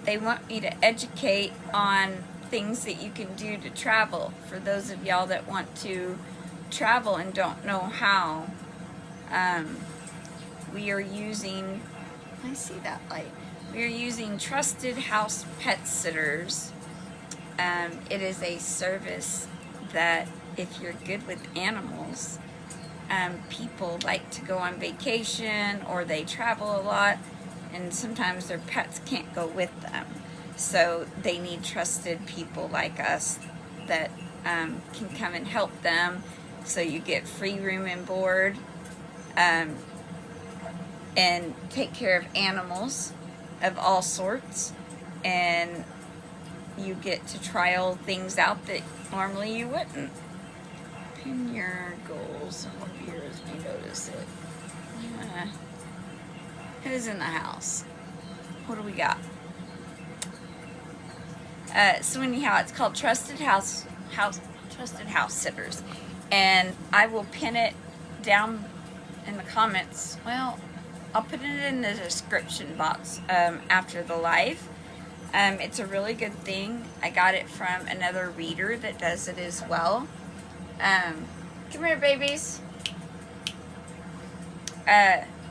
they want me to educate on things that you can do to travel. For those of y'all that want to travel and don't know how, we are using, I see that light. We are using Trusted House Pet Sitters. It is a service that if you're good with animals, people like to go on vacation or they travel a lot and sometimes their pets can't go with them. So they need trusted people like us that can come and help them. So you get free room and board and take care of animals of all sorts, and you get to trial things out that normally you wouldn't. Pin your goals. Some of yours may notice it. Who's in the house? What do we got? So anyhow, it's called Trusted Housesitters, and I will pin it down in the comments. Well, I'll put it in the description box after the live. It's a really good thing. I got it from another reader that does it as well. Come here, babies.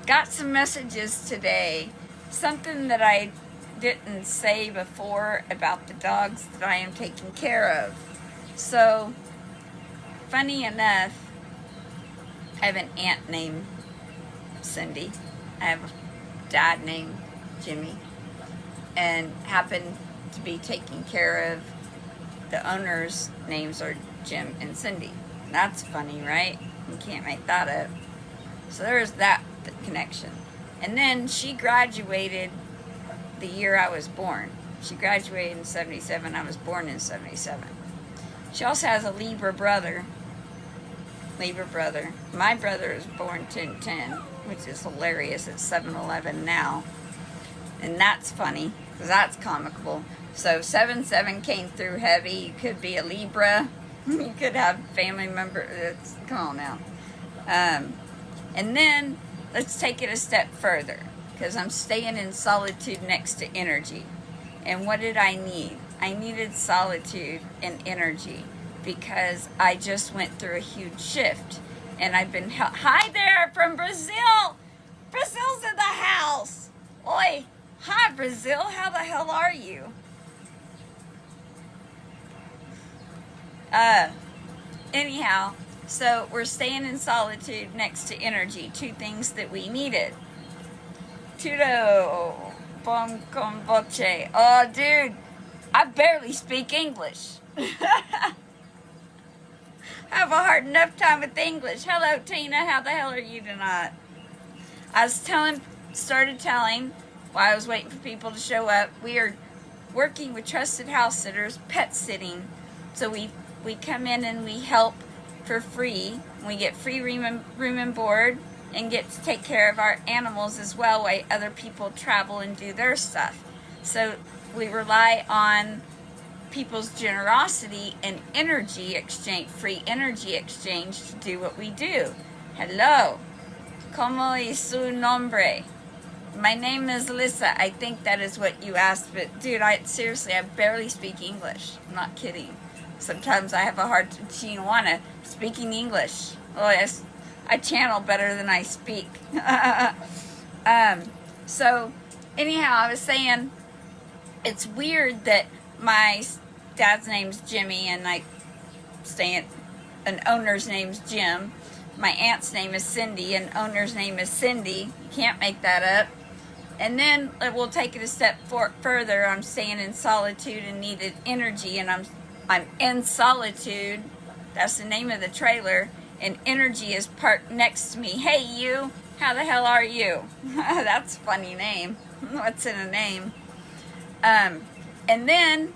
Got some messages today. Something that I didn't say before about the dogs that I am taking care of. So, funny enough, I have an aunt named Cindy. I have a dad named Jimmy, and happen to be taking care of the owners' names are Jim and Cindy. That's funny, right? You can't make that up. So there's that connection. And then she graduated the year I was born. She graduated in 77. I was born in 77. She also has a Libra brother. My brother is born 10/10, which is hilarious. It's 7/11 now. And that's funny, because that's comical. So 7/7 came through heavy. You could be a Libra. You could have family members. Come on now. And then let's take it a step further, because I'm staying in solitude next to energy. And what did I need? I needed solitude and energy, because I just went through a huge shift. And I've been hi there from Brazil. Brazil's in the house. Oi. Hi, Brazil. How the hell are you? Anyhow, so we're staying in solitude next to energy. Two things that we needed. Tudo bom com voce. Oh, dude, I barely speak English. I have a hard enough time with English. Hello, Tina. How the hell are you tonight? I was started telling while I was waiting for people to show up. We are working with Trusted House Sitters, pet sitting. So we come in and we help for free. We get free room and board, and get to take care of our animals as well while other people travel and do their stuff. So we rely on people's generosity and energy exchange, free energy exchange, to do what we do. Hello. ¿Cómo es su nombre? My name is Alyssa. I think that is what you asked, but dude, seriously, I barely speak English. I'm not kidding. Sometimes I have a hard Tijuana speaking English. Oh, yes, I channel better than I speak. So anyhow, I was saying, it's weird that my dad's name's Jimmy, and an owner's name's Jim. My aunt's name is Cindy, and owner's name is Cindy. You can't make that up. And then we'll take it a step further. I'm staying in solitude and needed energy, and I'm in solitude. That's the name of the trailer. And energy is parked next to me. Hey, you. How the hell are you? That's a funny name. What's in a name? And then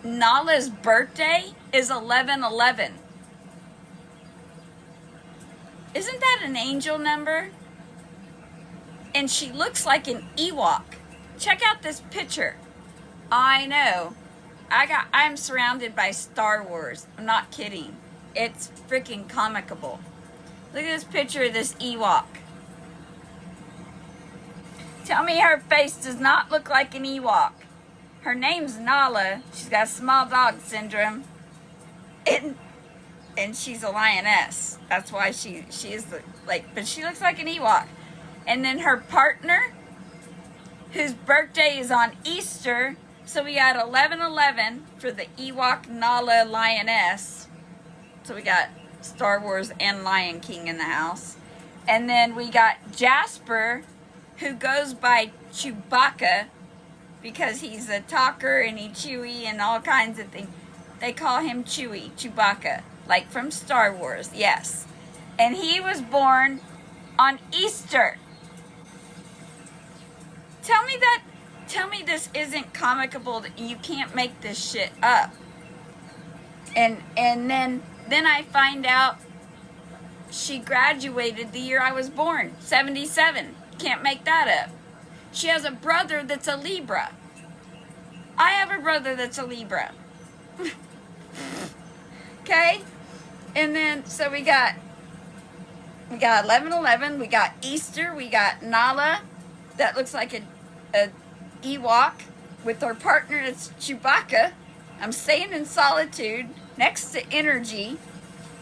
Nala's birthday is 11/11. Isn't that an angel number? And she looks like an Ewok. Check out this picture. I know. I'm surrounded by Star Wars. I'm not kidding. It's freaking comical. Look at this picture of this Ewok. Tell me her face does not look like an Ewok. Her name's Nala. She's got small dog syndrome. And she's a lioness. That's why she is but she looks like an Ewok. And then her partner, whose birthday is on Easter. So we got 11/11 for the Ewok Nala lioness. So we got Star Wars and Lion King in the house. And then we got Jasper, who goes by Chewbacca because he's a talker and he's chewy and all kinds of things. They call him Chewy, Chewbacca, like from Star Wars, yes. And he was born on Easter. Tell me this isn't comicable, that you can't make this shit up. And then I find out she graduated the year I was born, 77. Can't make that up. She has a brother that's a Libra. I have a brother that's a Libra. Okay? And then, so we got 11/11, we got Easter, we got Nala, that looks like a Ewok, with her partner, it's Chewbacca. I'm staying in solitude, next to energy.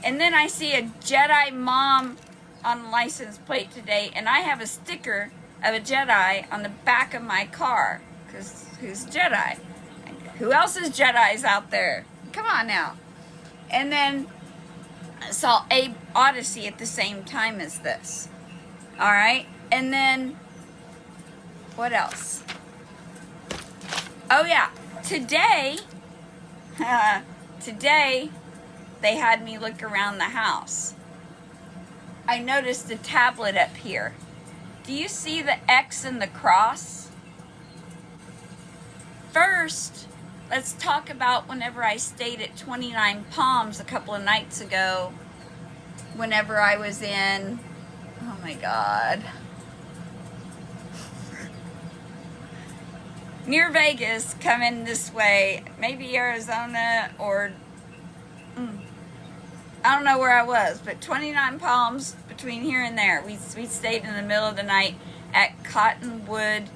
And then I see a Jedi mom on the license plate today, and I have a sticker of a Jedi on the back of my car, because who's Jedi? Who else is Jedis out there? Come on now. And then I saw Abe Odyssey at the same time as this. Alright, and then what else? Oh yeah, today they had me look around the house. I noticed a tablet up here. Do you see the X and the cross? First, let's talk about whenever I stayed at 29 Palms a couple of nights ago. Whenever I was in, oh my God, near Vegas, coming this way, maybe Arizona or I don't know where I was, but 29 Palms, between here and there. We stayed in the middle of the night at Cottonwood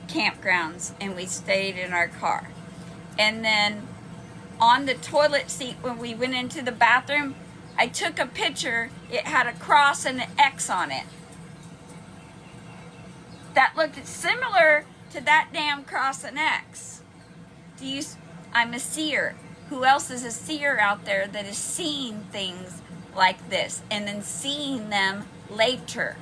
Campgrounds, and we stayed in our car. And then on the toilet seat when we went into the bathroom, I took a picture. It had a cross and an X on it. That looked similar to that damn cross and X. I'm a seer. Who else is a seer out there that is seeing things like this and then seeing them later?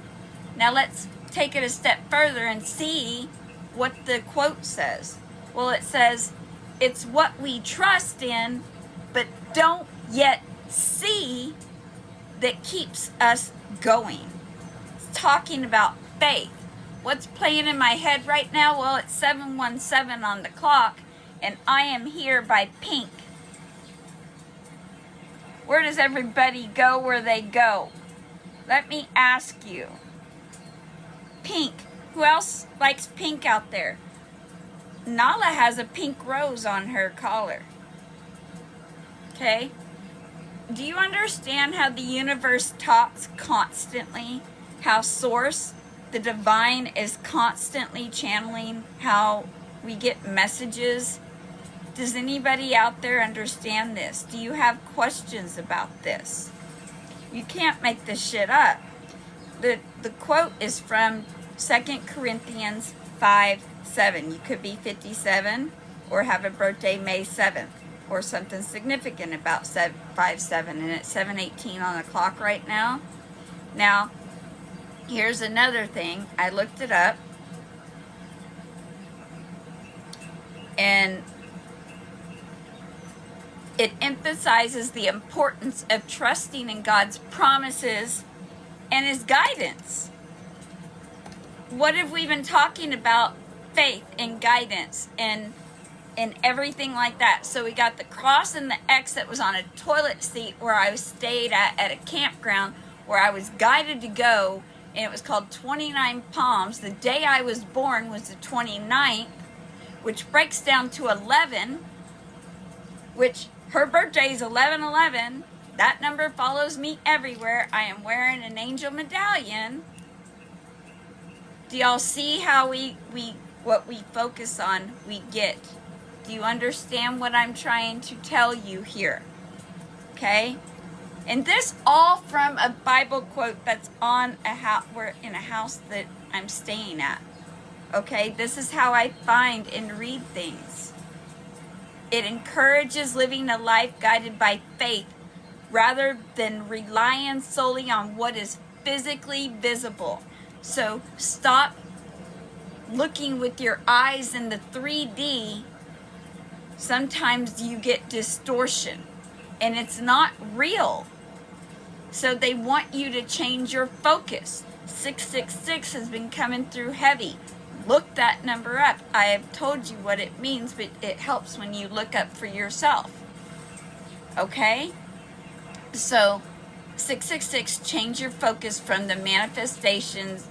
Now let's take it a step further and see what the quote says. Well, it says, it's what we trust in but don't yet see that keeps us going. It's talking about faith. What's playing in my head right now? Well, it's 7:17 on the clock, and I am here by Pink. Where does everybody go where they go? Let me ask you. Pink. Who else likes pink out there? Nala has a pink rose on her collar. Okay? Do you understand how the universe talks constantly? How Source, the divine, is constantly channeling how we get messages? Does anybody out there understand this? Do you have questions about this? You can't make this shit up. The quote is from 2 Corinthians 5:7. You could be 57 or have a birthday May 7th or something significant about 5:7, and it's 7:18 on the clock right now. Now, here's another thing. I looked it up, and it emphasizes the importance of trusting in God's promises and His guidance. What have we been talking about? Faith and guidance and everything like that. So we got the cross and the X that was on a toilet seat where I stayed at a campground where I was guided to go, and it was called 29 Palms. The day I was born was the 29th, which breaks down to 11, which her birthday is 11/11. That number follows me everywhere. I am wearing an angel medallion. Do y'all see how what we focus on, we get? Do you understand what I'm trying to tell you here? Okay? And this all from a Bible quote that's on a house, we're in a house that I'm staying at. Okay? This is how I find and read things. It encourages living a life guided by faith rather than relying solely on what is physically visible. So stop looking with your eyes in the 3D. Sometimes you get distortion and it's not real. So they want you to change your focus. 666 has been coming through heavy. Look that number up. I have told you what it means, but it helps when you look up for yourself. Okay? So 666, change your focus from the manifestations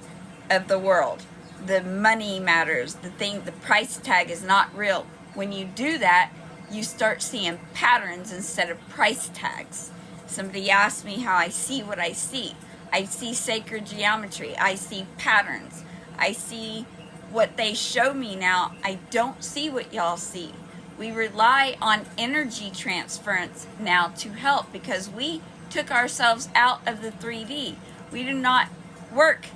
of the world. The money matters. The price tag is not real. When you do that, you start seeing patterns instead of price tags. Somebody asked me how I see what I see. I see sacred geometry. I see patterns. I see what they show me now. I don't see what y'all see. We rely on energy transference now to help because we took ourselves out of the 3D. We do not work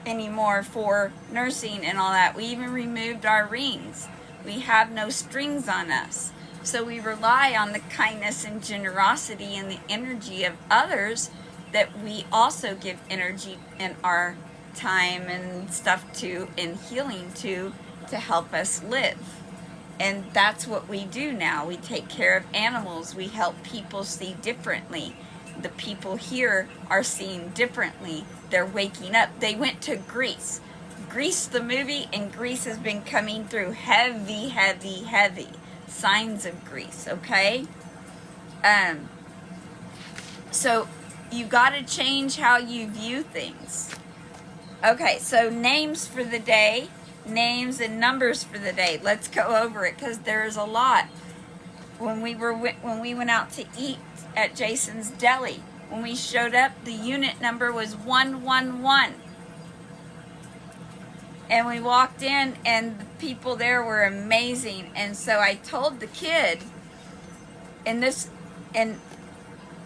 anymore for nursing and all that. We even removed our rings. We have no strings on us. So we rely on the kindness and generosity and the energy of others that we also give energy in our time and stuff to and healing to help us live. And that's what we do now. We take care of animals. We help people see differently. The people here are seeing differently. They're waking up. They went to Greece. Grease the movie, and Grease has been coming through heavy, heavy, heavy. Signs of Grease, okay? So you got to change how you view things. Okay, so names for the day, names and numbers for the day. Let's go over it because there's a lot. When we went out to eat at Jason's Deli, when we showed up, the unit number was 111. And we walked in, and the people there were amazing. And so I told the kid, and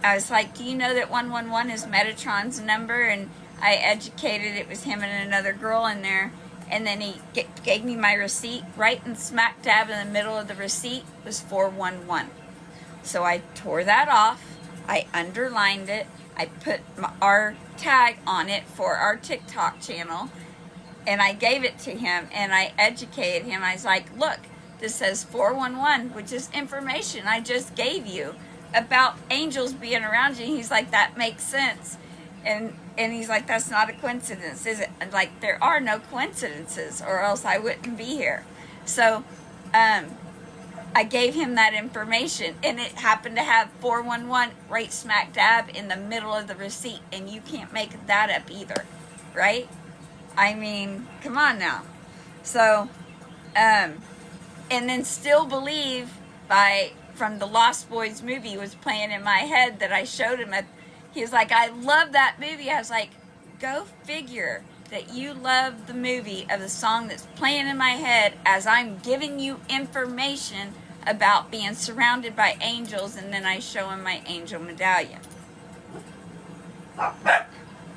I was like, do you know that 111 is Metatron's number? And I educated, it was him and another girl in there. And then he gave me my receipt. Right in smack dab in the middle of the receipt was 411. So I tore that off. I underlined it. I put our tag on it for our TikTok channel. And I gave it to him, and I educated him. I was like, look, this says 411, which is information I just gave you about angels being around you. And he's like, that makes sense. And he's like, that's not a coincidence, is it? And like, there are no coincidences, or else I wouldn't be here. So I gave him that information, and it happened to have 411 right smack dab in the middle of the receipt, and you can't make that up either, right? I mean, come on now. So, and then Still Believe from the Lost Boys movie was playing in my head that I showed him. He was like, I love that movie. I was like, go figure that you love the movie of the song that's playing in my head as I'm giving you information about being surrounded by angels, and then I show him my angel medallion.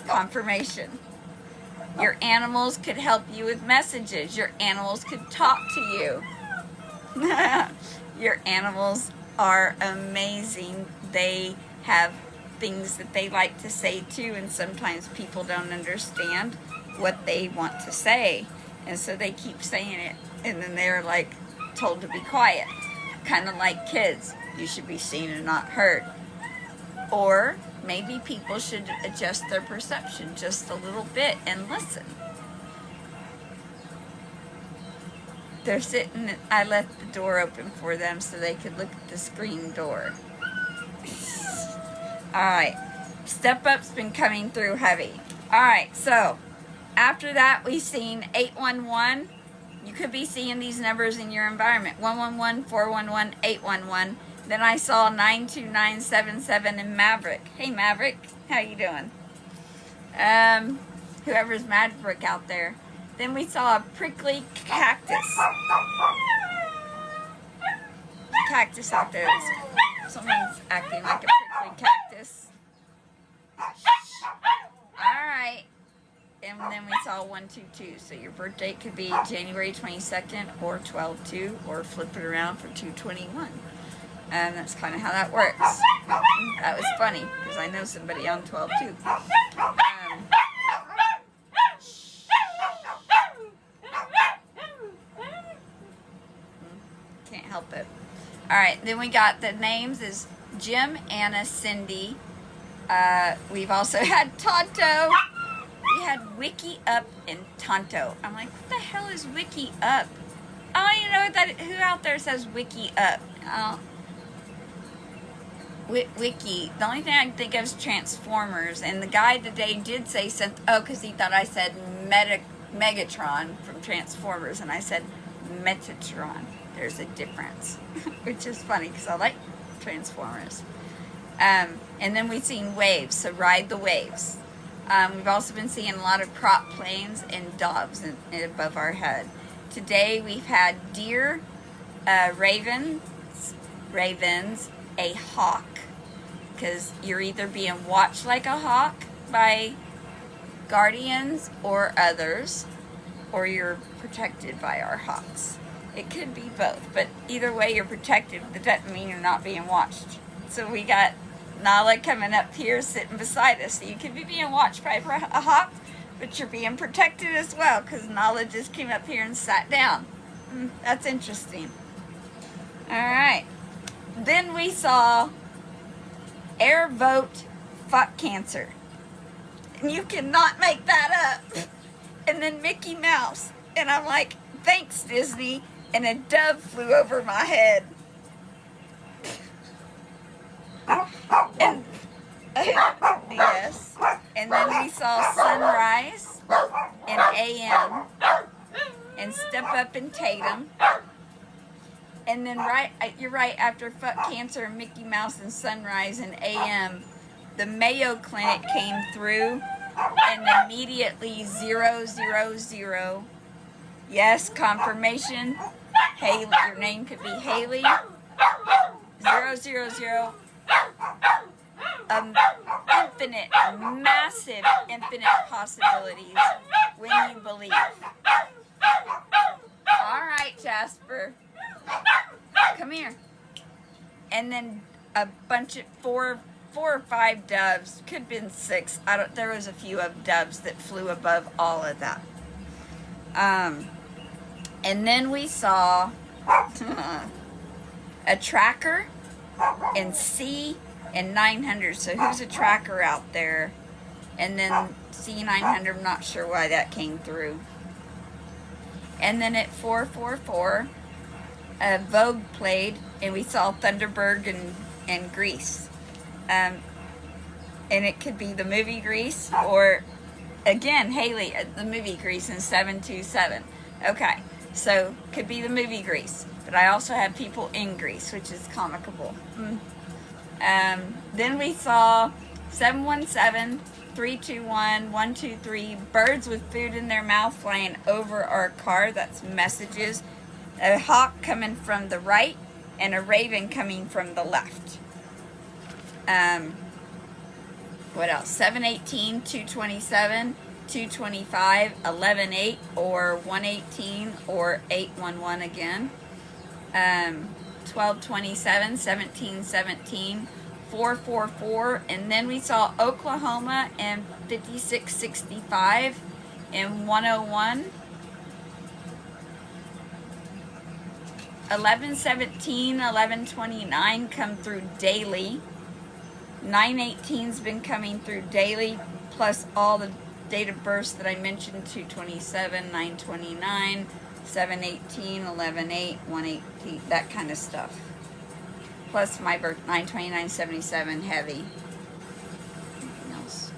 Confirmation. Your animals could help you with messages. Your animals could talk to you. Your animals are amazing. They have things that they like to say too, and sometimes people don't understand what they want to say. And so they keep saying it, and then they're like told to be quiet. Kind of like kids. You should be seen and not heard. Or maybe people should adjust their perception just a little bit and listen. They're sitting, I left the door open for them so they could look at the screen door. Alright, Step Up's been coming through heavy. Alright, so after that we've seen 811. You could be seeing these numbers in your environment. 111, 411, 811. Then I saw 92977 in Maverick. Hey Maverick, how you doing? Whoever's Maverick out there. Then we saw a prickly cactus. Cactus out there. Someone's acting like a prickly cactus. Alright. And then we saw 122. So your birth date could be January 22nd or 12/2, or flip it around for 2/21. And that's kind of how that works. That was funny because I know somebody on 12/2. Can't help it. Alright, then we got the names is Jim, Anna, Cindy. We've also had Tonto. We had Wiki Up and Tonto. I'm like, what the hell is Wiki Up? I don't even know that. Who out there says Wiki Up? Wiki. The only thing I can think of is Transformers. And the guy today did say something. Oh, because he thought I said Megatron from Transformers. And I said Metatron. There's a difference. Which is funny because I like Transformers. And then we've seen waves. So ride the waves. We've also been seeing a lot of prop planes and doves above our head. Today we've had deer, ravens, a hawk, because you're either being watched like a hawk by guardians or others, or you're protected by our hawks. It could be both, but either way you're protected. That doesn't mean you're not being watched. So we got Nala coming up here sitting beside us. So you could be being watched by a hawk, but you're being protected as well, because Nala just came up here and sat down. That's interesting. Alright. Then we saw air vote fuck cancer. And you cannot make that up. And then Mickey Mouse. And I'm like, thanks, Disney. And a dove flew over my head. And yes. And then we saw sunrise and AM and step up and Tatum. And then you're right, after fuck cancer and Mickey Mouse and sunrise and AM, the Mayo Clinic came through and immediately 000. Yes, confirmation. Haley, your name could be Haley. 000. Infinite, massive, infinite possibilities when you believe. All right, Jasper, come here. And then a bunch of four or five doves, could have been 6. There was a few of doves that flew above all of that. And then we saw a tracker and C and 900. So who's a tracker out there? And then C900, I'm not sure why that came through. And then at 444, Vogue played, and we saw Thunderbird and Grease. And it could be the movie Grease, or again, Haley, the movie Grease in 727. Okay, so could be the movie Grease, but I also have people in Grease, which is comical. Then we saw 717, 321, 123, birds with food in their mouth flying over our car. That's messages. A hawk coming from the right and a raven coming from the left. What else? 718, 227, 225, 118, or 118, or 811 again. 1227, 1717, 444, and then we saw Oklahoma and 5665 and 101. 1117, 1129 come through daily. 918's been coming through daily, plus all the date of births that I mentioned, 227, 929, 718, 118, 118, that kind of stuff. Plus my birth, 929, 77, heavy. Anything else?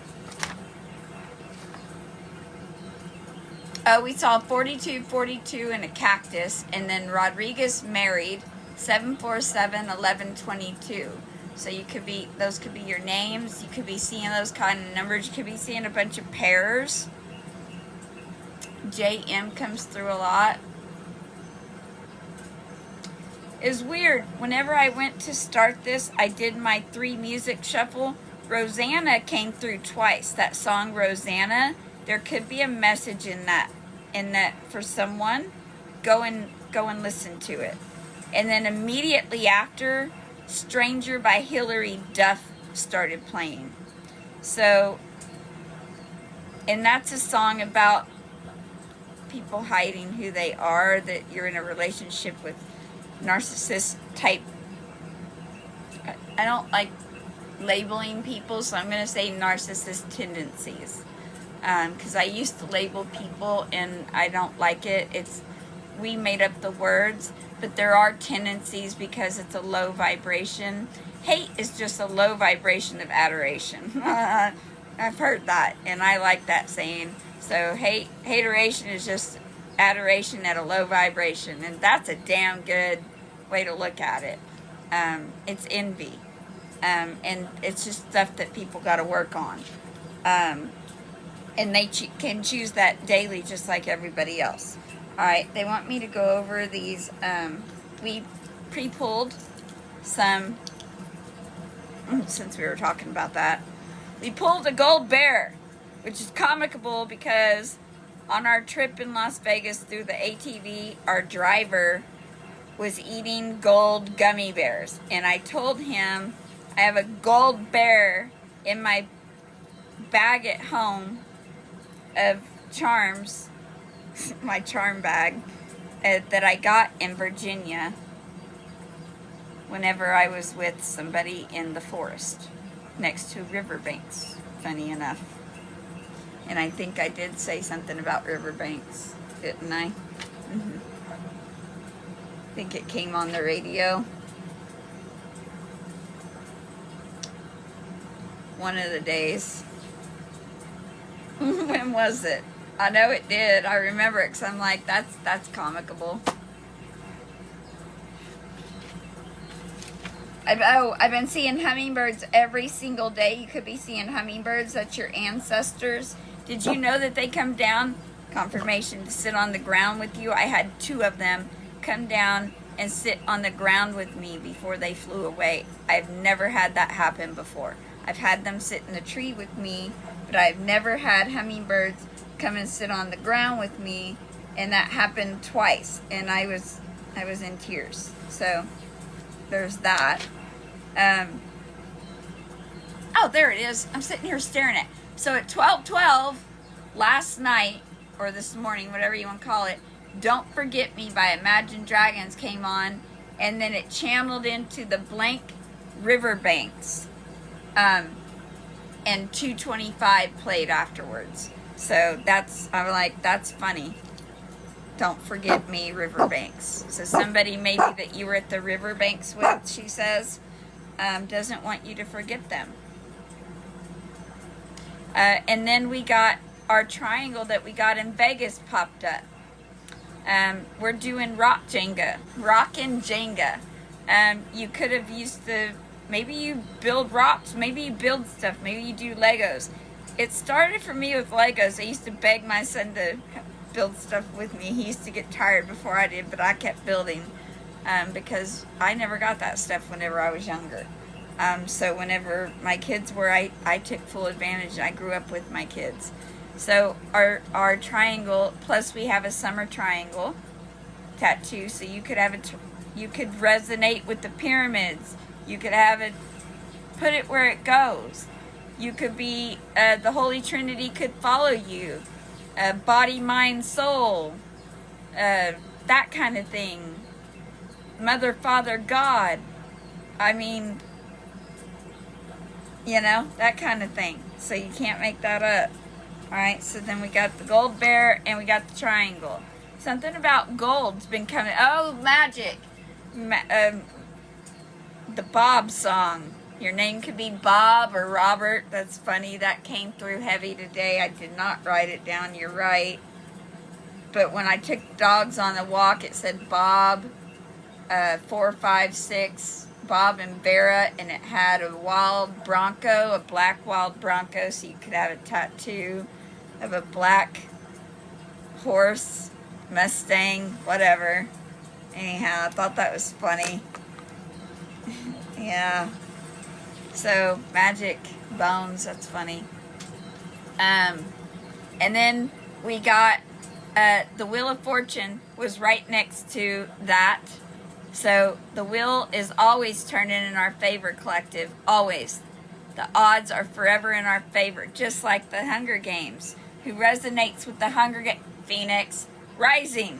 We saw 42, 42 and a cactus, and then Rodriguez married, 747, 1122. So you could be, those could be your names. You could be seeing those kind of numbers. You could be seeing a bunch of pairs. JM comes through a lot. It's weird. Whenever I went to start this, I did my 3 music shuffle. Rosanna came through twice. That song, Rosanna, there could be a message in that for someone. Go and listen to it. And then immediately after, Stranger by Hilary Duff started playing. So, and that's a song about people hiding who they are, that you're in a relationship with narcissist type. I don't like labeling people, so I'm going to say narcissist tendencies. Because I used to label people and I don't like it. We made up the words, but there are tendencies because it's a low vibration. Hate is just a low vibration of adoration. I've heard that, and I like that saying. So hateration is just adoration at a low vibration, and that's a damn good way to look at it. It's envy, and it's just stuff that people got to work on. And they can choose that daily just like everybody else. Alright, they want me to go over these. We pre-pulled some, since we were talking about that. We pulled a gold bear, which is comical because on our trip in Las Vegas through the ATV, our driver was eating gold gummy bears. And I told him I have a gold bear in my bag at home of charms, my charm bag, that I got in Virginia whenever I was with somebody in the forest next to riverbanks, funny enough. And I think I did say something about riverbanks, didn't I? I think it came on the radio. One of the days. When was it? I know it did. I remember it because I'm like, that's comical. I've been seeing hummingbirds every single day. You could be seeing hummingbirds. That's your ancestors. Did you know that they come down, confirmation, to sit on the ground with you? I had 2 of them come down and sit on the ground with me before they flew away. I've never had that happen before. I've had them sit in the tree with me, but I've never had hummingbirds come and sit on the ground with me, and that happened twice, and I was in tears. So there's that. Oh, there it is. I'm sitting here staring at it. So at 12:12 last night, or this morning, whatever you want to call it, Don't Forget Me by Imagine Dragons came on, and then it channeled into the blank riverbanks. And 225 played afterwards. So I'm like, that's funny. Don't Forget Me, riverbanks. So somebody maybe that you were at the riverbanks with, she says, doesn't want you to forget them. And then we got our triangle that we got in Vegas popped up. We're doing rock and Jenga. You could have used maybe you build rocks, maybe you build stuff, maybe you do Legos. It started for me with Legos. I used to beg my son to build stuff with me. He used to get tired before I did, but I kept building because I never got that stuff whenever I was younger. So whenever my kids were, I took full advantage. I grew up with my kids. So our triangle, plus we have a summer triangle tattoo, so you could have you could resonate with the pyramids. You could have it, put it where it goes. You could be, the Holy Trinity could follow you. Body, mind, soul. That kind of thing. Mother, Father, God. I mean, that kind of thing. So you can't make that up. Alright, so then we got the gold bear and we got the triangle. Something about gold's been coming. Oh, magic. The Bob song. Your name could be Bob or Robert. That's funny. That came through heavy today. I did not write it down. You're right. But when I took dogs on the walk, it said Bob 456, Bob and Vera, and it had a wild bronco, a black wild bronco, so you could have a tattoo of a black horse, Mustang, whatever. Anyhow, I thought that was funny. Yeah. So, magic bones, that's funny. And then we got the Wheel of Fortune was right next to that. So the wheel is always turning in our favor, collective. Always. The odds are forever in our favor, just like the Hunger Games. Who resonates with the Hunger Games? Phoenix Rising.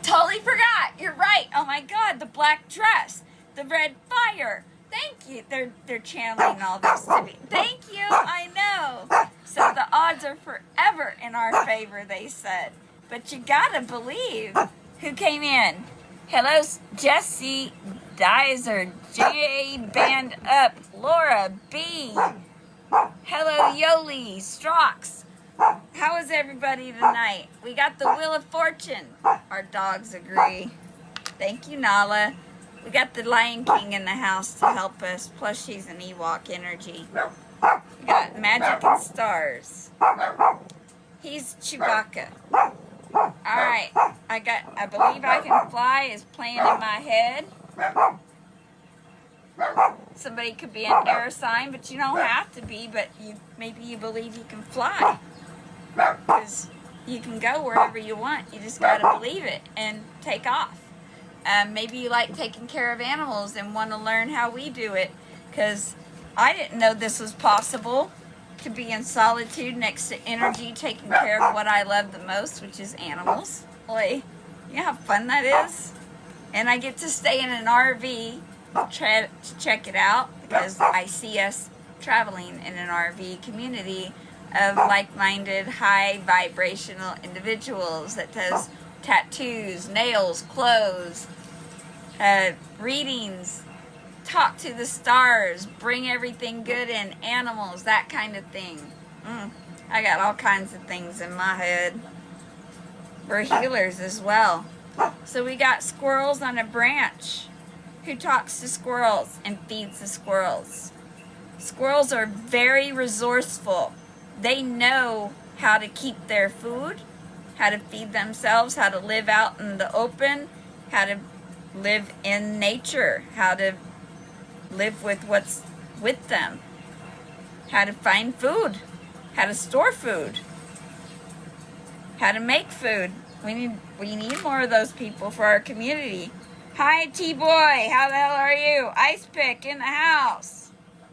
Totally forgot. You're right. Oh my God. The black dress. The red fire. Thank you. They're channeling all this to me. Thank you. I know. So the odds are forever in our favor, they said. But you gotta believe. Who came in? Hello, Jesse Dizer, J Band Up, Laura B. Hello, Yoli, Strox. How is everybody tonight? We got the Wheel of Fortune. Our dogs agree. Thank you, Nala. We got the Lion King in the house to help us. Plus, she's an Ewok energy. We got Magic and Stars. He's Chewbacca. Alright. I believe I Can Fly is playing in my head. Somebody could be an air sign, but you don't have to be, but maybe you believe you can fly. Because you can go wherever you want. You just got to believe it and take off. Maybe you like taking care of animals and want to learn how we do it. Because I didn't know this was possible, to be in solitude next to energy, taking care of what I love the most, which is animals. Boy, you know how fun that is? And I get to stay in an RV to check it out, because I see us traveling in an RV community of like-minded, high vibrational individuals that does tattoos, nails, clothes, readings, talk to the stars, bring everything good in, animals, that kind of thing. I got all kinds of things in my head. We're healers as well. So we got squirrels on a branch. Who talks to squirrels and feeds the squirrels? Squirrels are very resourceful. They know how to keep their food, how to feed themselves, how to live out in the open, how to live in nature, how to live with what's with them, how to find food, how to store food, how to make food. We need more of those people for our community. Hi, T-Boy. How the hell are you? Ice Pick in the house.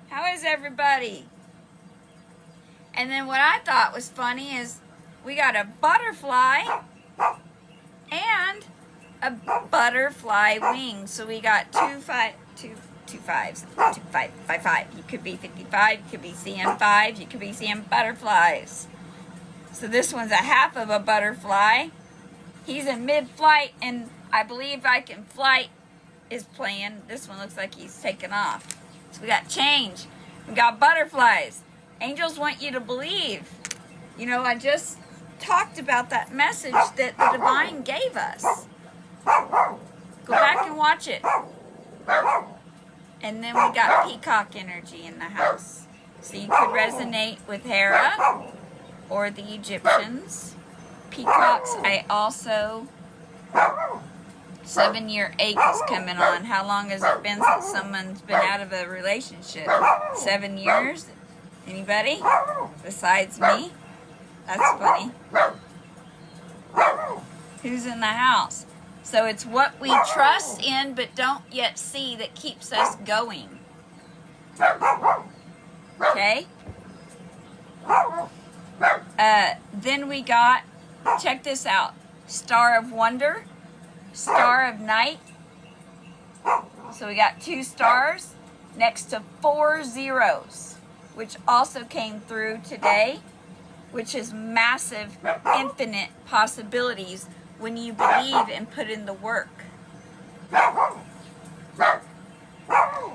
How is everybody? And then what I thought was funny is we got a butterfly and a butterfly wing. So we got two fives. You could be 55, you could be CM5, you could be CM butterflies. So this one's a half of a butterfly. He's in mid-flight, and I believe I Can Fly is playing. This one looks like he's taken off. So we got change. We got butterflies. Angels want you to believe. You know, I just talked about that message that the divine gave us. Go back and watch it. And then we got peacock energy in the house. So you could resonate with Hera or the Egyptians. Peacocks, I also... 7-year ache is coming on. How long has it been since someone's been out of a relationship? 7 years? Anybody? Besides me? That's funny. Who's in the house? So it's what we trust in but don't yet see that keeps us going. Okay? Then we got, check this out, Star of Wonder, Star of Night. So we got 2 stars next to 4 zeros, which also came through today, which is massive, infinite possibilities when you believe and put in the work.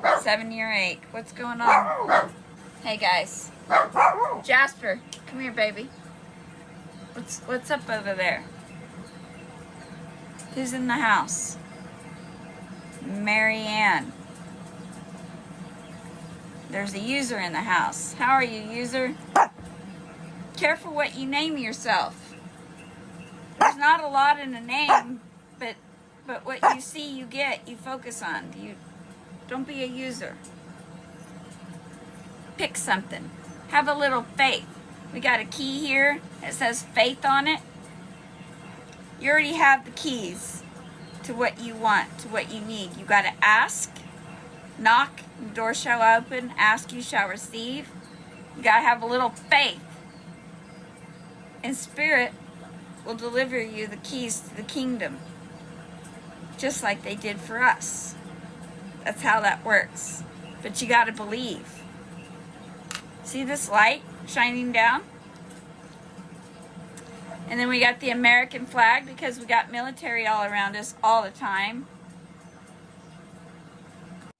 7-year ache. What's going on? Hey guys. Jasper, come here, baby. What's up over there? Who's in the house? Marianne. There's a user in the house. How are you, user? Careful what you name yourself. not a lot in a name, but what you see, you get, you focus on. You don't be a user. Pick something. Have a little faith. We got a key here that says faith on it. You already have the keys to what you want, to what you need. You got to ask, knock, the door shall open, ask, you shall receive. You got to have a little faith. And Spirit will deliver you the keys to the kingdom, just like they did for us. That's how that works. But you got to believe. See this light shining down? And then we got the American flag because we got military all around us all the time.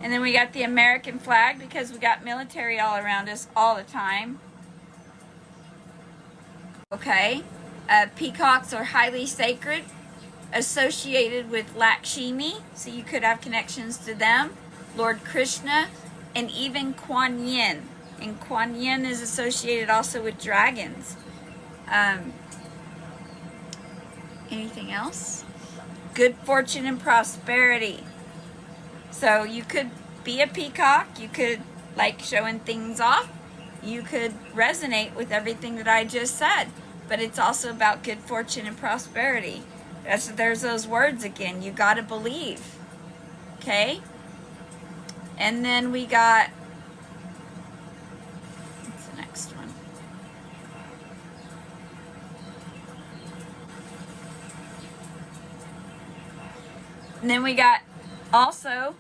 And then we got the American flag because we got military all around us all the time. Okay. Peacocks are highly sacred, associated with Lakshmi, so you could have connections to them, Lord Krishna, and even Kuan Yin. And Kuan Yin is associated also with dragons. Anything else? Good fortune and prosperity. So you could be a peacock, you could like showing things off, you could resonate with everything that I just said. But it's also about good fortune and prosperity. There's those words again. You got to believe. Okay? And then we got... what's the next one? And then we got also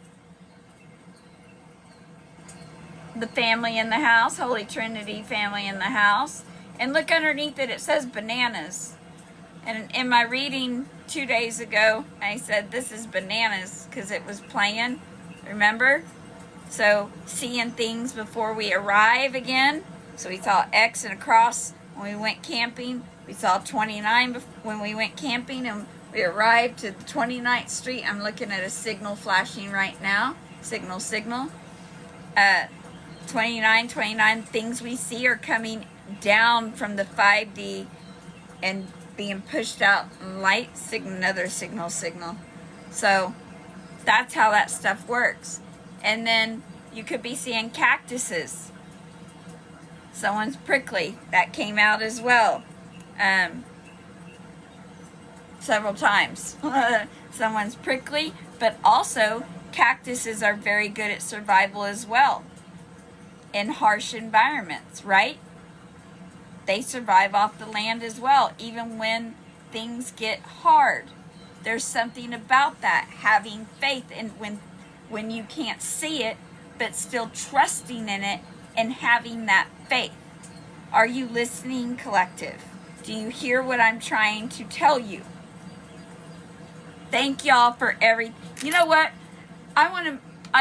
the family in the house, Holy Trinity family in the house. And look underneath it, it says bananas. And in my reading 2 days ago, I said this is bananas because it was playing, remember? So seeing things before we arrive again. So we saw X and a cross when we went camping. We saw 29 when we went camping, and we arrived to the 29th Street. I'm looking at a signal flashing right now. Signal. 29 things we see are coming down from the 5D and being pushed out in light, another signal. So that's how that stuff works. And then you could be seeing cactuses. Someone's prickly. That came out as well. Several times. Someone's prickly, but also cactuses are very good at survival as well in harsh environments, right? They survive off the land as well, even when things get hard. There's something about that, having faith, and when you can't see it, but still trusting in it and having that faith. Are you listening, collective? Do you hear what I'm trying to tell you? Thank y'all for you know what? I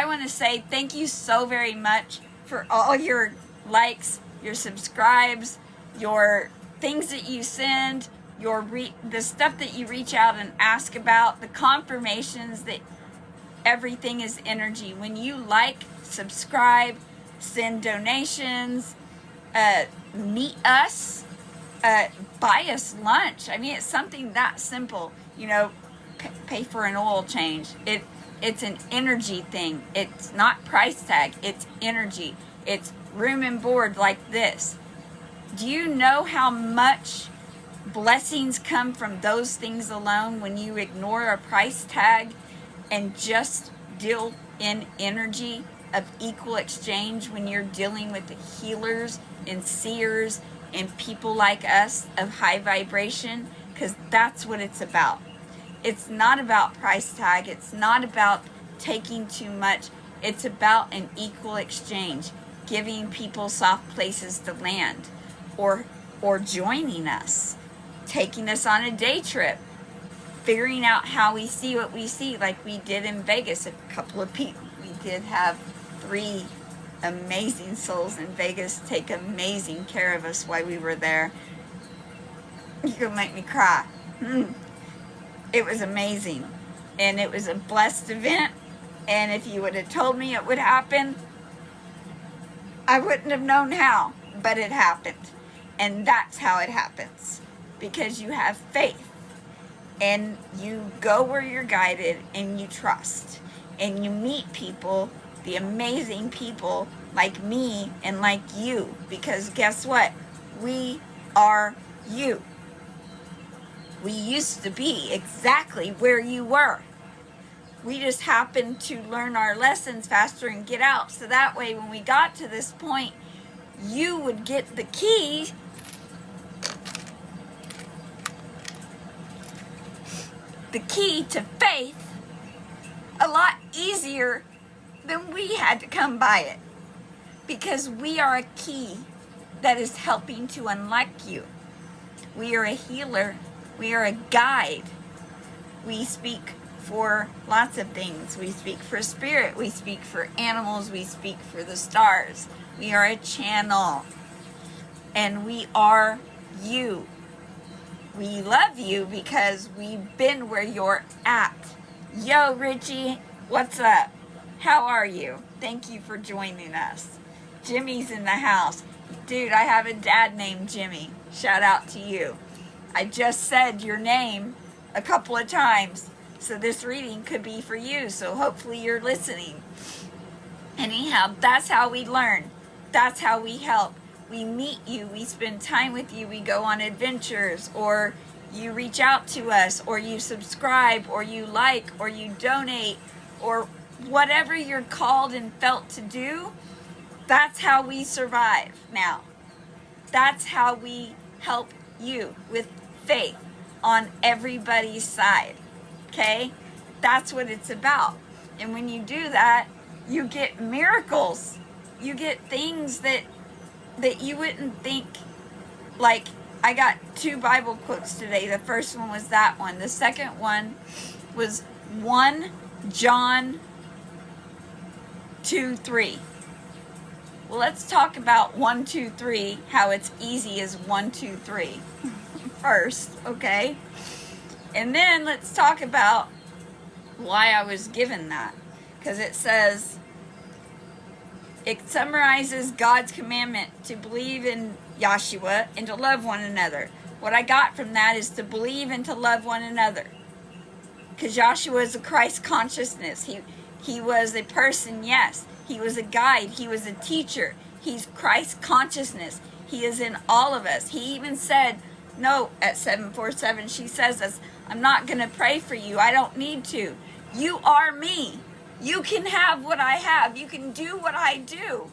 want to say thank you so very much for all your likes, your subscribes, your things that you send, the stuff that you reach out and ask about, the confirmations that everything is energy. When you like, subscribe, send donations, meet us, buy us lunch. I mean, it's something that simple. You know, pay for an oil change. It's an energy thing. It's not price tag. It's energy. It's room and board like this. Do you know how much blessings come from those things alone when you ignore a price tag and just deal in energy of equal exchange when you're dealing with the healers and seers and people like us of high vibration? Because that's what it's about. It's not about price tag. It's not about taking too much. It's about an equal exchange, giving people soft places to land, or joining us, taking us on a day trip, figuring out how we see what we see, like we did in Vegas. A couple of people, we did have 3 amazing souls in Vegas take amazing care of us while we were there. You're gonna make me cry. It was amazing, and it was a blessed event. And if you would have told me it would happen, I wouldn't have known how, but it happened. And that's how it happens, because you have faith. and you go where you're guided, and you trust, and you meet people, the amazing people like me and like you, because guess what? We are you. We used to be exactly where you were. We just happened to learn our lessons faster and get out, so that way when we got to this point, you would get the key to faith a lot easier than we had to come by it, because we are a key that is helping to unlock you. We are a healer. We are a guide. We speak for lots of things. We speak for spirit. We speak for animals. We speak for the stars. We are a channel. And we are you. We love you because we've been where you're at. Yo, Richie, what's up? How are you? Thank you for joining us. Jimmy's in the house. Dude, I have a dad named Jimmy. Shout out to you. I just said your name a couple of times, so this reading could be for you, so hopefully you're listening. Anyhow, that's how we learn. That's how we help. We meet you, we spend time with you, we go on adventures, or you reach out to us, or you subscribe, or you like, or you donate, or whatever you're called and felt to do. That's how we survive now. That's how we help you with faith on everybody's side. Okay? That's what it's about. And when you do that, you get miracles. You get things that you wouldn't think. Like, I got 2 Bible quotes today. The first one was that one. The second one was 1 John 2:3. Well, let's talk about 1, 2, 3, how it's easy as 1, 2, 3 first, okay? And then let's talk about why I was given that. Because it says, it summarizes God's commandment to believe in Yahshua and to love one another. What I got from that is to believe and to love one another. Because Yahshua is a Christ consciousness. He was a person, yes. He was a guide. He was a teacher. He's Christ consciousness. He is in all of us. He even said, no, at 747, she says this, I'm not going to pray for you. I don't need to. You are me. You can have what I have. You can do what I do.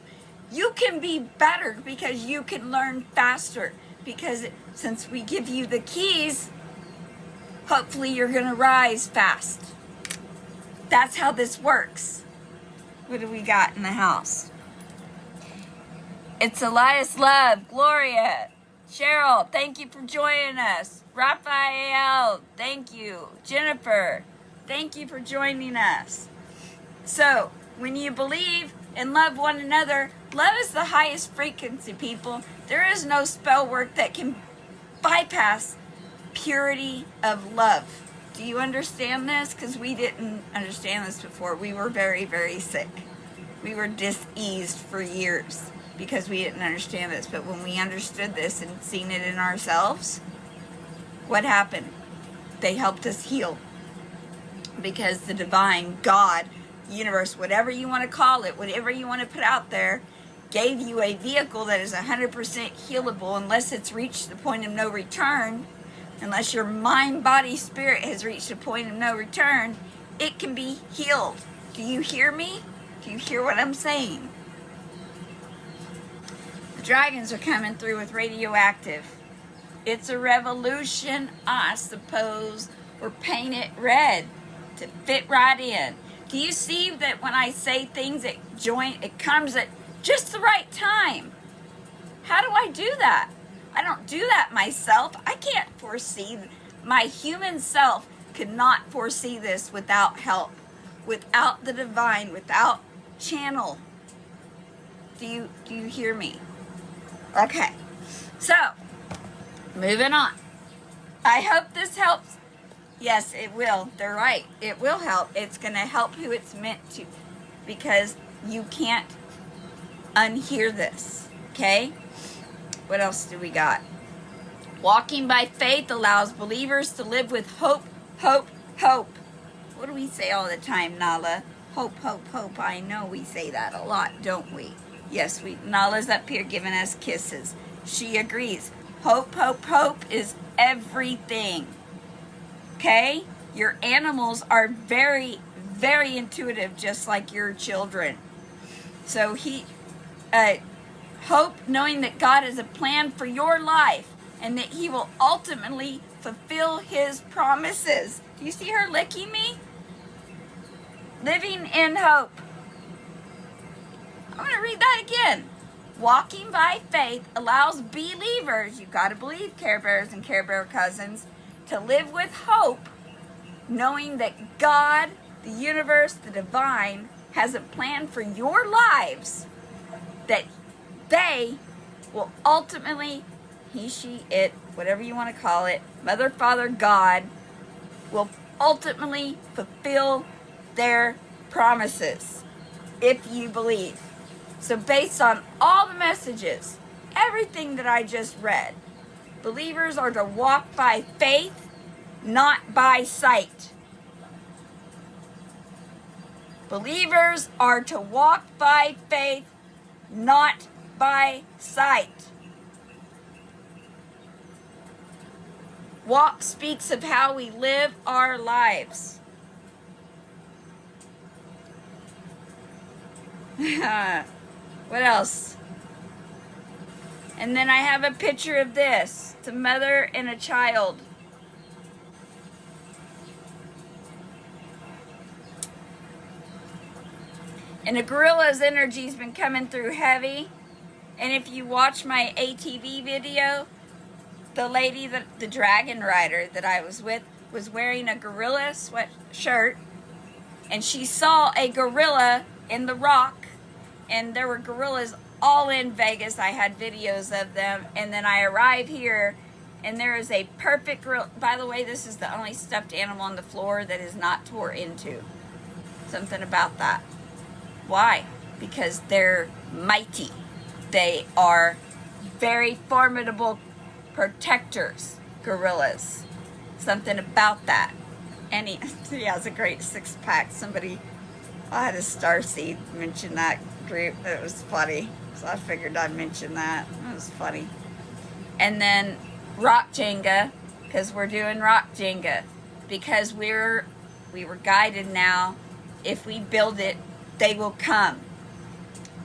You can be better because you can learn faster. Because since we give you the keys, hopefully you're going to rise fast. That's how this works. What do we got in the house? It's Elias Love, Gloria, Cheryl, thank you for joining us. Raphael, thank you. Jennifer, thank you for joining us. So, when you believe and love one another, love is the highest frequency, people. There is no spell work that can bypass purity of love. Do you understand this? Because we didn't understand this before. We were very, very sick. We were diseased for years because we didn't understand this. But when we understood this and seen it in ourselves, what happened? They helped us heal. Because the divine, God, universe, whatever you want to call it, whatever you want to put out there, gave you a vehicle that is 100% healable unless it's reached the point of no return. Unless your mind, body, spirit has reached a point of no return, it can be healed. Do you hear me? Do you hear what I'm saying? The dragons are coming through with radioactive. It's a revolution, I suppose. Or paint it red to fit right in. Do you see that when I say things at joint, it comes at just the right time? How do I do that? I don't do that myself. I can't foresee. My human self could not foresee this without help, without the divine, without channel. Do you hear me? Okay. So, moving on. I hope this helps. Yes, it will. They're right. It will help. It's going to help who it's meant to, because you can't unhear this. Okay? What else do we got? Walking by faith allows believers to live with hope Hope, hope. What do we say all the time, Nala? Hope, hope, hope. I know we say that a lot, don't we? Yes, Nala's up here giving us kisses. She agrees. Hope, hope, hope is everything. Okay? Your animals are very, very intuitive, just like your children. So hope, knowing that God has a plan for your life and that he will ultimately fulfill his promises. Do you see her licking me? Living in hope. I'm going to read that again. Walking by faith allows believers, you've got to believe, Care Bears and Care Bear cousins, to live with hope, knowing that God, the universe, the divine, has a plan for your lives, that they will ultimately, he, she, it, whatever you want to call it, Mother, Father, God, will ultimately fulfill their promises, if you believe. So based on all the messages, everything that I just read, believers are to walk by faith, not by sight. Believers are to walk by faith, not by sight. Walk speaks of how we live our lives. What else? And then I have a picture of this. It's a mother and a child. And a gorilla's energy's been coming through heavy. And if you watch my ATV video, the lady, the dragon rider that I was with, was wearing a gorilla sweatshirt. And she saw a gorilla in the rock. And there were gorillas all in Vegas. I had videos of them. And then I arrive here, and there is a perfect gorilla. By the way, this is the only stuffed animal on the floor that is not tore into. Something about that. Why? Because they're mighty. They are very formidable protectors, gorillas. Something about that. And he has a great six-pack. I had a starseed mention that group. It was funny. So I figured I'd mention that. It was funny. And then rock Jenga, because we're doing rock Jenga. Because we were guided now. If we build it, they will come.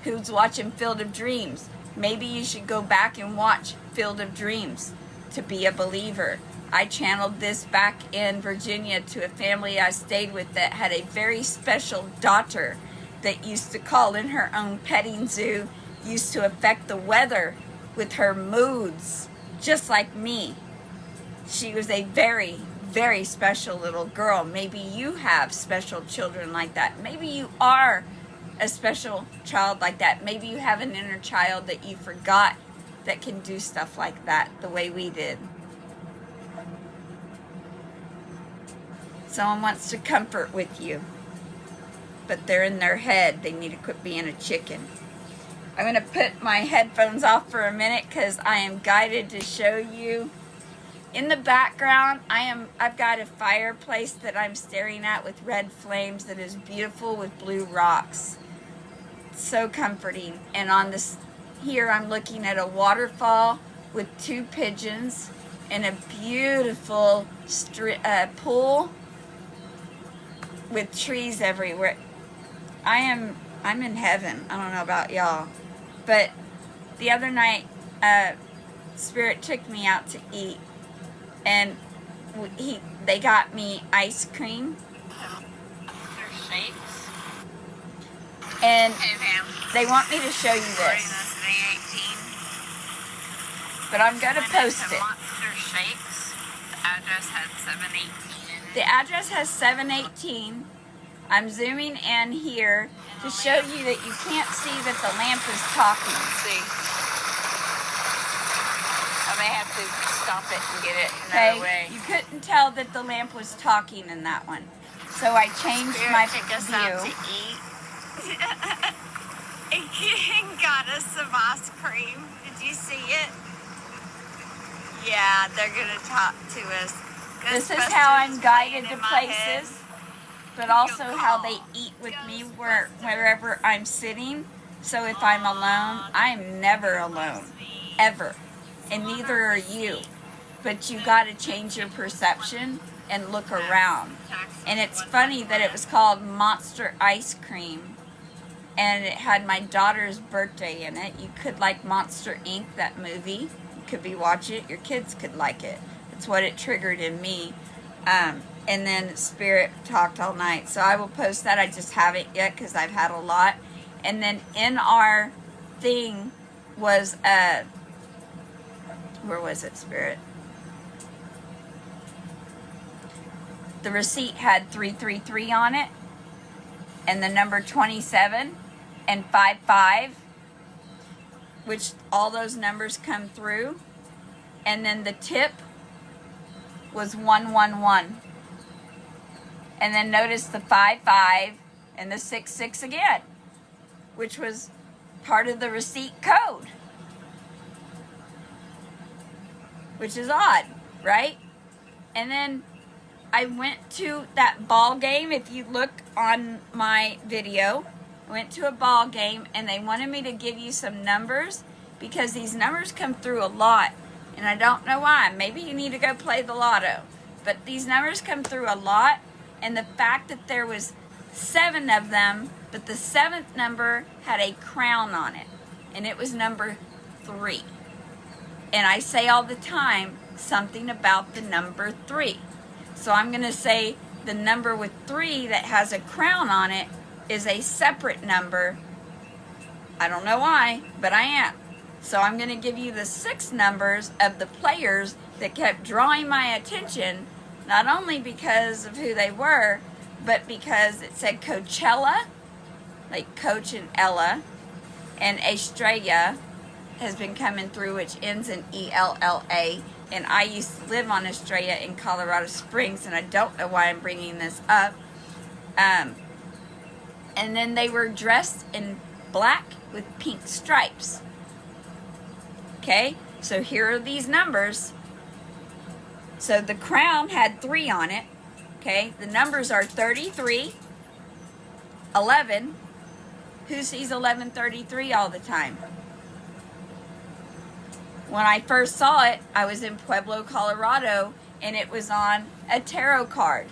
Who's watching Field of Dreams? Maybe you should go back and watch Field of Dreams to be a believer. I channeled this back in Virginia to a family I stayed with that had a very special daughter that used to call in her own petting zoo, used to affect the weather with her moods, just like me. She was a very, very special little girl. Maybe you have special children like that. Maybe you are a special child like that. Maybe you have an inner child that you forgot that can do stuff like that the way we did. Someone wants to comfort with you, but they're in their head. They need to quit being a chicken. I'm going to put my headphones off for a minute because I am guided to show you. In the background, I've got a fireplace that I'm staring at with red flames that is beautiful with blue rocks. So comforting. And on this here, I'm looking at a waterfall with 2 pigeons and a beautiful pool with trees everywhere. I'm in heaven. I don't know about y'all, but the other night, Spirit took me out to eat, and they got me ice cream. There's shapes. And they want me to show you this, but I'm gonna post it. Monster shapes. The address has 718 in it. The address has 718. I'm zooming in here to show you that you can't see that the lamp is talking. Let's see. I may have to stop it and get it Okay, another way. you couldn't tell that the lamp was talking in that one, so I changed my Spirit took us out to view. eat. And got us some ice cream. Did you see it? Yeah, they're gonna talk to us. This is how I'm guided to places, but also how they eat with me wherever I'm sitting. So if I'm alone, I'm never alone, ever. And neither are you. But you got to change your perception and look around. And it's funny that it was called Monster Ice Cream. And it had my daughter's birthday in it. You could like Monster Inc., that movie. You could be watching it. Your kids could like it. That's what it triggered in me. And then Spirit talked all night. So I will post that. I just haven't yet because I've had a lot. And then in our thing was, where was it, Spirit? The receipt had 333 on it. And the number 27 and 55. Which all those numbers come through. And then the tip was 111. And then notice the 55 and the 66 again, which was part of the receipt code, which is odd, right? And then I went to that ball game. If you look on my video, I went to a ball game and they wanted me to give you some numbers because these numbers come through a lot. And I don't know why. Maybe you need to go play the lotto. But these numbers come through a lot. And the fact that there was 7 of them, but the 7th number had a crown on it. And it was number 3. And I say all the time something about the number 3. So I'm going to say the number with 3 that has a crown on it is a separate number. I don't know why, but I am. So I'm going to give you the 6 numbers of the players that kept drawing my attention, not only because of who they were, but because it said Coachella, like Coach and Ella, and Estrella has been coming through, which ends in ELLA. And I used to live on Estrella in Colorado Springs, and I don't know why I'm bringing this up. And then they were dressed in black with pink stripes. Okay, so here are these numbers. So the crown had 3 on it. Okay, the numbers are 33, 11. Who sees 1133 all the time? When I first saw it, I was in Pueblo, Colorado, and it was on a tarot card.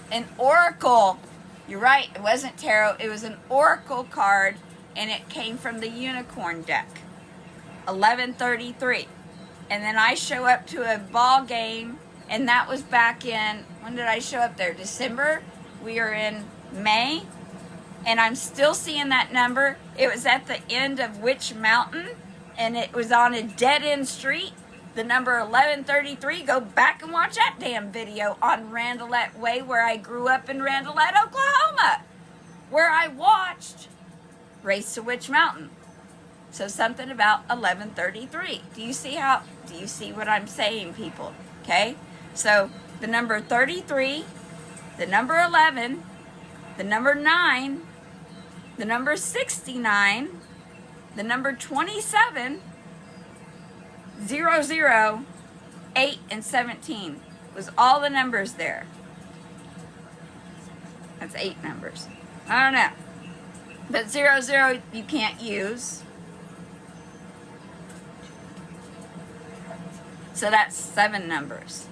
An oracle. You're right, it wasn't tarot. It was an oracle card, and it came from the unicorn deck. 1133. And then I show up to a ball game, and that was back in, when did I show up there? December? We are in May, and I'm still seeing that number. It was at the end of which mountain, and it was on a dead-end street. The number 1133, go back and watch that damn video on Randolette Way, where I grew up in Randolette, Oklahoma, where I watched Race to Witch Mountain. So something about 1133. Do you see what I'm saying, people? Okay? So the number 33, the number 11, the number 9, the number 69, the number 27, 00, 8, and 17 was all the numbers there. That's 8 numbers. I don't know. But 00 you can't use. So that's 7 numbers.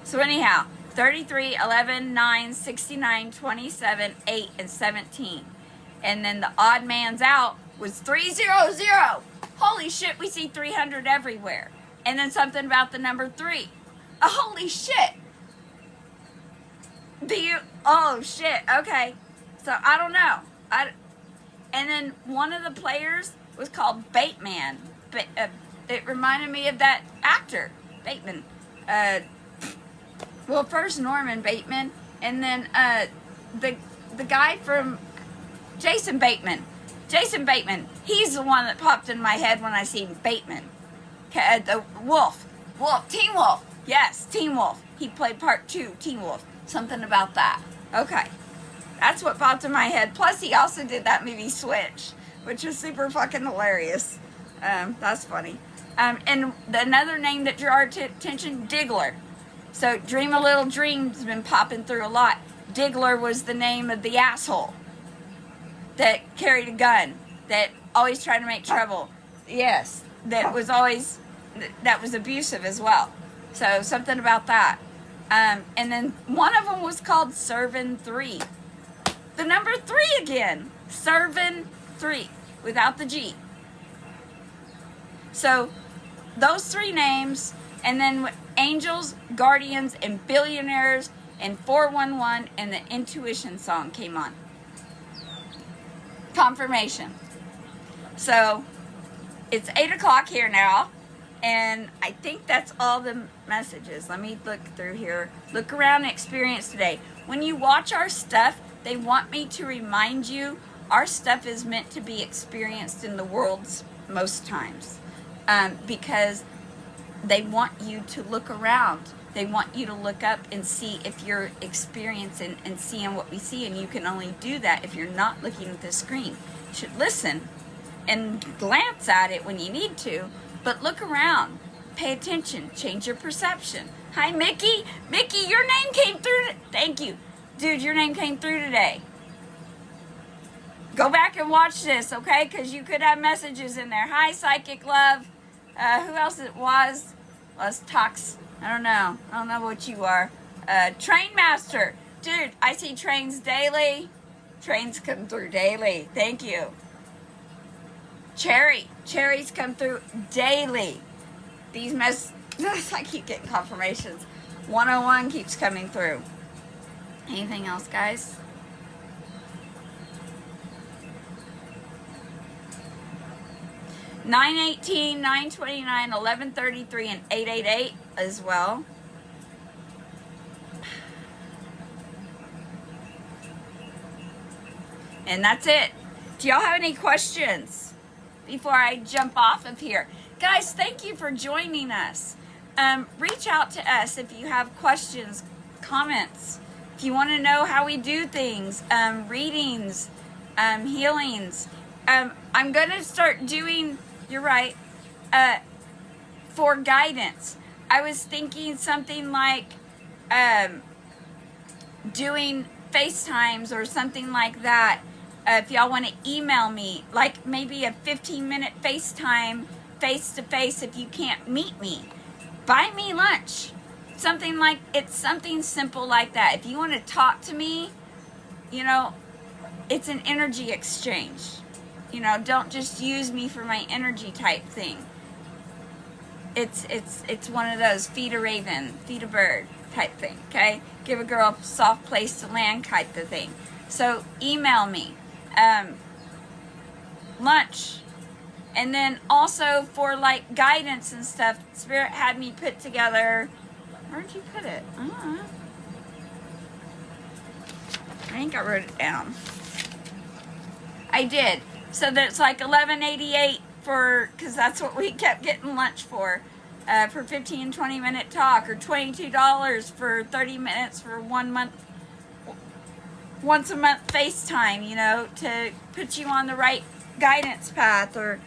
So anyhow, 33, 11, 9, 69, 27, 8, and 17. And then the odd man's out was 300. Holy shit, we see 300 everywhere. And then something about the number 3. Holy shit. Oh shit, okay. So I don't know. And then one of the players was called Bateman. It reminded me of that actor, Bateman. Well, first Norman Bateman, and then the guy from Jason Bateman. Jason Bateman. He's the one that popped in my head when I seen Bateman. The Wolf. Teen Wolf. Yes, Teen Wolf. He played part 2, Teen Wolf. Something about that. Okay. That's what popped in my head. Plus, he also did that movie Switch, which was super fucking hilarious. That's funny. And another name that drew our attention, Diggler. So Dream a Little Dream's been popping through a lot. Diggler was the name of the asshole that carried a gun, that always tried to make trouble. Yes, that was abusive as well. So something about that. And then one of them was called Servin 3. The number 3 again. Servin 3 without the G. So those 3 names, and then angels, guardians, and billionaires, and 411, and the intuition song came on. Confirmation. So it's 8 o'clock here now, and I think that's all the messages. Let me look through here. Look around and experience today. When you watch our stuff, they want me to remind you our stuff is meant to be experienced in the worlds most times, because they want you to look around. They want you to look up and see if you're experiencing and seeing what we see, and you can only do that if you're not looking at the screen. You should listen and glance at it when you need to, but look around. Pay attention. Change your perception. Hi, Mickey. Mickey, your name came through. Thank you. Dude, your name came through today. Go back and watch this, okay? Because you could have messages in there. Hi, Psychic Love. Who else it was? Was Tox. I don't know. I don't know what you are. Train Master. Dude, I see trains daily. Trains come through daily. Thank you. Cherries come through daily. These I keep getting confirmations. 101 keeps coming through. Anything else, guys? $9.18, $9.29, $11.33, and $8.88 as well. And that's it. Do y'all have any questions before I jump off of here? Guys, thank you for joining us. Reach out to us if you have questions, comments. If you want to know how we do things, readings, healings. I'm going to start doing, you're right, for guidance. I was thinking something like doing FaceTimes or something like that. If y'all want to email me, like maybe a 15-minute FaceTime face-to-face if you can't meet me. Buy me lunch. It's something simple like that. If you want to talk to me, it's an energy exchange. Don't just use me for my energy type thing. It's one of those feed a raven, feed a bird type thing, okay? Give a girl a soft place to land type of thing. So email me. Lunch. And then also for like guidance and stuff, Spirit had me put together. Where'd you put it? I don't know. I think I wrote it down. I did. So that's like $11.88 because that's what we kept getting lunch for 15, 20-minute talk, or $22 for 30 minutes for 1 month, once a month FaceTime, to put you on the right guidance path. Or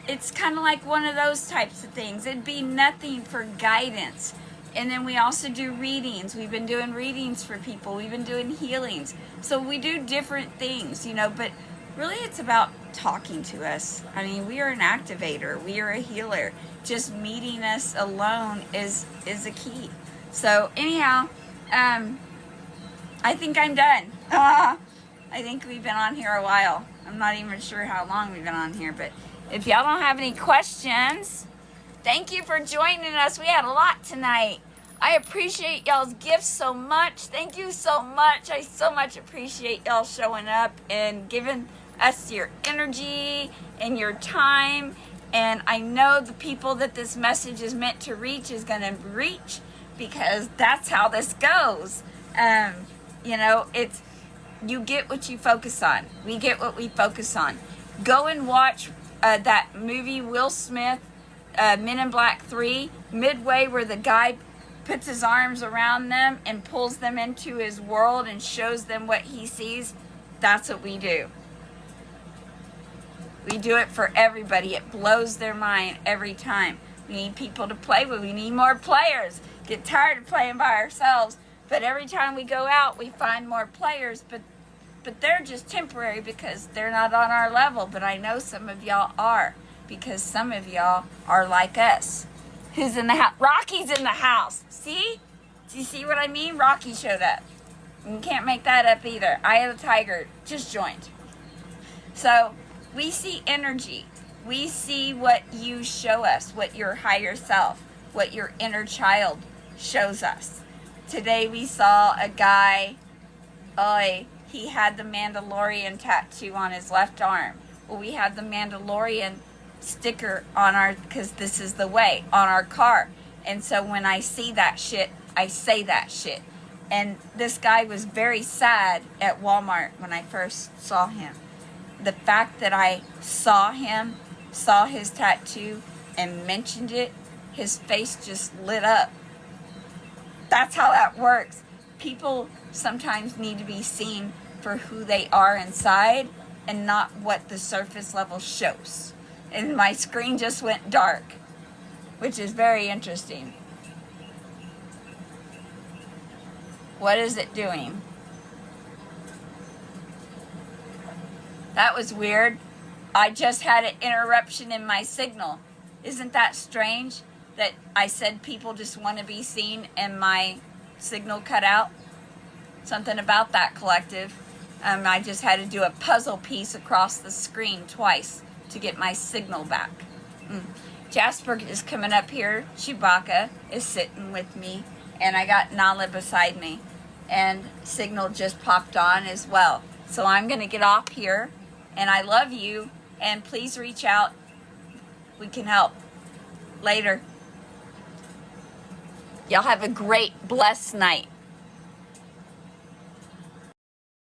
it's kind of like one of those types of things. It'd be nothing for guidance. And then we also do readings. We've been doing readings for people. We've been doing healings. So we do different things, but really it's about talking to us. I mean, we are an activator. We are a healer. Just meeting us alone is a key. So anyhow, I think I'm done. I think we've been on here a while. I'm not even sure how long we've been on here, but if y'all don't have any questions, thank you for joining us. We had a lot tonight. I appreciate y'all's gifts so much. Thank you so much. I so much appreciate y'all showing up and giving us your energy and your time. And I know the people that this message is meant to reach is going to reach, because that's how this goes. It's you get what you focus on. We get what we focus on. Go and watch that movie, Will Smith, Men in Black 3, midway where the guy puts his arms around them and pulls them into his world and shows them what he sees. That's what we do. We do it for everybody. It blows their mind every time. We need people to play with. We need more players. get tired of playing by ourselves. But every time we go out, we find more players. But they're just temporary because they're not on our level. But I know some of y'all are, because some of y'all are like us. Who's in the house? Rocky's in the house. See? Do you see what I mean? Rocky showed up. You can't make that up either. Eye of the Tiger just joined. So we see energy. We see what you show us, what your higher self, what your inner child shows us. Today we saw a guy, he had the Mandalorian tattoo on his left arm. Well, we have the Mandalorian sticker on our, because this is the way, on our car. And so when I see that shit, I say that shit. And this guy was very sad at Walmart when I first saw him. The fact that I saw him, saw his tattoo, and mentioned it, his face just lit up. That's how that works. People sometimes need to be seen for who they are inside and not what the surface level shows. And my screen just went dark, which is very interesting. What is it doing? That was weird. I just had an interruption in my signal. Isn't that strange that I said people just want to be seen and my signal cut out? Something about that, collective. I just had to do a puzzle piece across the screen twice to get my signal back. Jasper is coming up here. Chewbacca is sitting with me. And I got Nala beside me. And signal just popped on as well. So I'm going to get off here. And I love you. And please reach out. We can help. Later. Y'all have a great, blessed night.